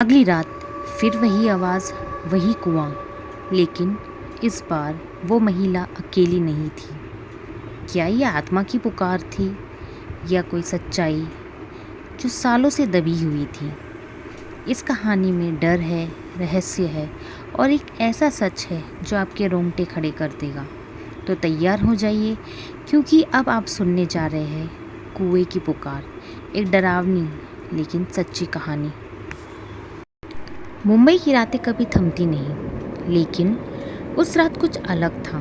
अगली रात फिर वही आवाज़, वही कुआं, लेकिन इस बार वो महिला अकेली नहीं थी। क्या ये आत्मा की पुकार थी या कोई सच्चाई जो सालों से दबी हुई थी? इस कहानी में डर है, रहस्य है और एक ऐसा सच है जो आपके रोंगटे खड़े कर देगा। तो तैयार हो जाइए, क्योंकि अब आप सुनने जा रहे हैं कुएं की पुकार, एक डरावनी लेकिन सच्ची कहानी। मुंबई की रातें कभी थमती नहीं, लेकिन उस रात कुछ अलग था।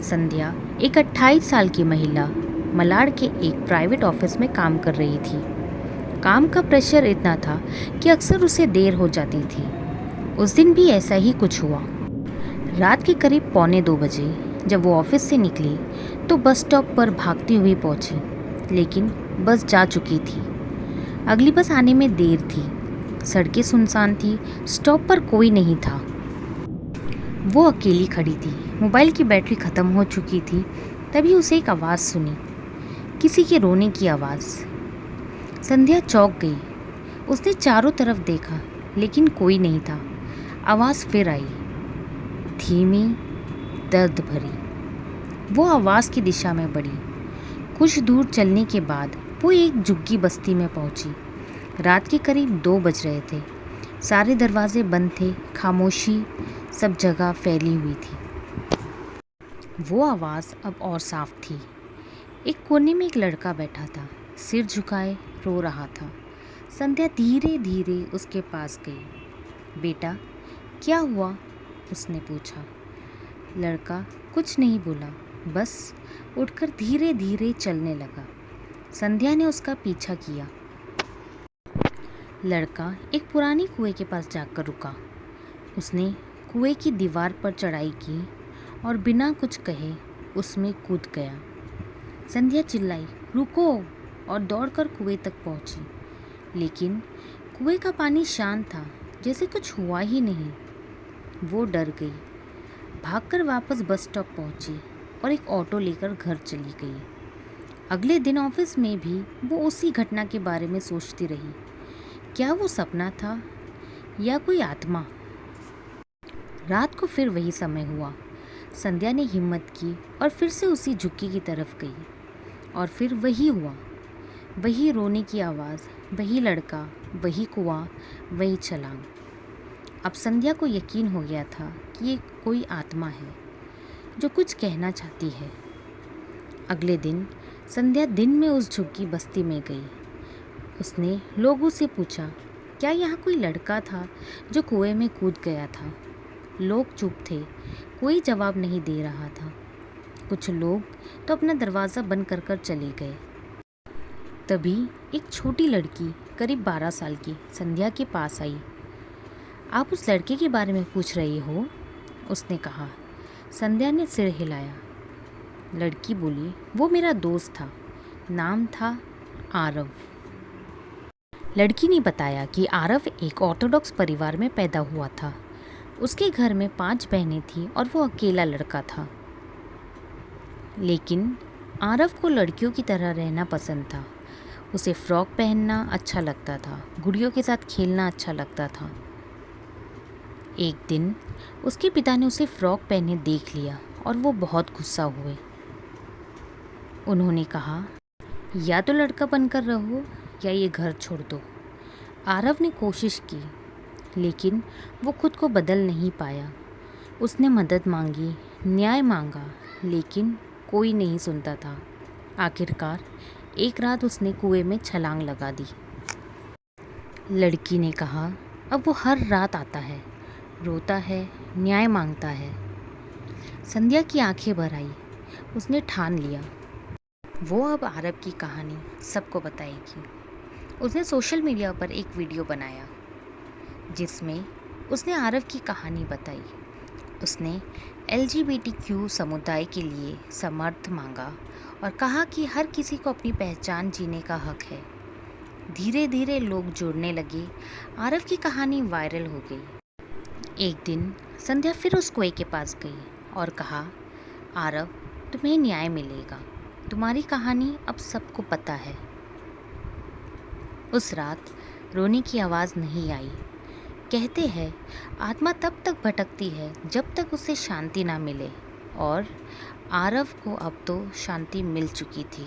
संध्या एक 28 साल की महिला मलाड के एक प्राइवेट ऑफिस में काम कर रही थी। काम का प्रेशर इतना था कि अक्सर उसे देर हो जाती थी। उस दिन भी ऐसा ही कुछ हुआ। रात के करीब 1:45 बजे जब वो ऑफिस से निकली तो बस स्टॉप पर भागती हुई पहुंची, लेकिन बस जा चुकी थी। अगली बस आने में देर थी। सड़कें सुनसान थी, स्टॉप पर कोई नहीं था। वो अकेली खड़ी थी, मोबाइल की बैटरी ख़त्म हो चुकी थी। तभी उसे एक आवाज़ सुनी, किसी के रोने की आवाज़। संध्या चौंक गई। उसने चारों तरफ देखा, लेकिन कोई नहीं था। आवाज़ फिर आई, धीमी, दर्द भरी। वो आवाज़ की दिशा में बढ़ी। कुछ दूर चलने के बाद वो एक झुग्गी बस्ती में पहुंची। रात के करीब 2 बज रहे थे। सारे दरवाजे बंद थे, खामोशी सब जगह फैली हुई थी। वो आवाज़ अब और साफ थी। एक कोने में एक लड़का बैठा था, सिर झुकाए रो रहा था। संध्या धीरे धीरे उसके पास गई। बेटा, क्या हुआ? उसने पूछा। लड़का कुछ नहीं बोला, बस उठकर धीरे धीरे चलने लगा। संध्या ने उसका पीछा किया। लड़का एक पुरानी कुएं के पास जाकर रुका। उसने कुएं की दीवार पर चढ़ाई की और बिना कुछ कहे उसमें कूद गया। संध्या चिल्लाई, रुको, और दौड़कर कुएं तक पहुंची। लेकिन कुएं का पानी शांत था, जैसे कुछ हुआ ही नहीं। वो डर गई, भागकर वापस बस स्टॉप पहुंची और एक ऑटो लेकर घर चली गई। अगले दिन ऑफिस में भी वो उसी घटना के बारे में सोचती रही। क्या वो सपना था या कोई आत्मा? रात को फिर वही समय हुआ। संध्या ने हिम्मत की और फिर से उसी झुग्गी की तरफ गई। और फिर वही हुआ, वही रोने की आवाज़, वही लड़का, वही कुआं, वही छलांग। अब संध्या को यकीन हो गया था कि ये कोई आत्मा है जो कुछ कहना चाहती है। अगले दिन संध्या दिन में उस झुग्गी बस्ती में गई। उसने लोगों से पूछा, क्या यहाँ कोई लड़का था जो कुएं में कूद गया था? लोग चुप थे, कोई जवाब नहीं दे रहा था। कुछ लोग तो अपना दरवाज़ा बंद कर चले गए। तभी एक छोटी लड़की करीब 12 साल की संध्या के पास आई। आप उस लड़के के बारे में पूछ रही हो? उसने कहा। संध्या ने सिर हिलाया। लड़की बोली, वो मेरा दोस्त था, नाम था आरव। लड़की ने बताया कि आरव एक ऑर्थोडॉक्स परिवार में पैदा हुआ था। उसके घर में 5 बहनें थीं और वो अकेला लड़का था। लेकिन आरव को लड़कियों की तरह रहना पसंद था। उसे फ्रॉक पहनना अच्छा लगता था, गुड़ियों के साथ खेलना अच्छा लगता था। एक दिन उसके पिता ने उसे फ्रॉक पहने देख लिया और वो बहुत गुस्सा हुए। उन्होंने कहा, या तो लड़का बनकर रहो या ये घर छोड़ दो। आरव ने कोशिश की, लेकिन वो खुद को बदल नहीं पाया। उसने मदद मांगी, न्याय मांगा, लेकिन कोई नहीं सुनता था। आखिरकार एक रात उसने कुएं में छलांग लगा दी। लड़की ने कहा, अब वो हर रात आता है, रोता है, न्याय मांगता है। संध्या की आंखें भर आई। उसने ठान लिया, वो अब आरव की कहानी सबको बताएगी। उसने सोशल मीडिया पर एक वीडियो बनाया जिसमें उसने आरव की कहानी बताई। उसने LGBTQ समुदाय के लिए समर्थन मांगा और कहा कि हर किसी को अपनी पहचान जीने का हक है। धीरे धीरे लोग जुड़ने लगे। आरव की कहानी वायरल हो गई। एक दिन संध्या फिर उस कुएं के पास गई और कहा, आरव, तुम्हें न्याय मिलेगा, तुम्हारी कहानी अब सबको पता है। उस रात रोने की आवाज़ नहीं आई, कहते हैं आत्मा तब तक भटकती है जब तक उसे शांति ना मिले, और आरव को अब तो शांति मिल चुकी थी।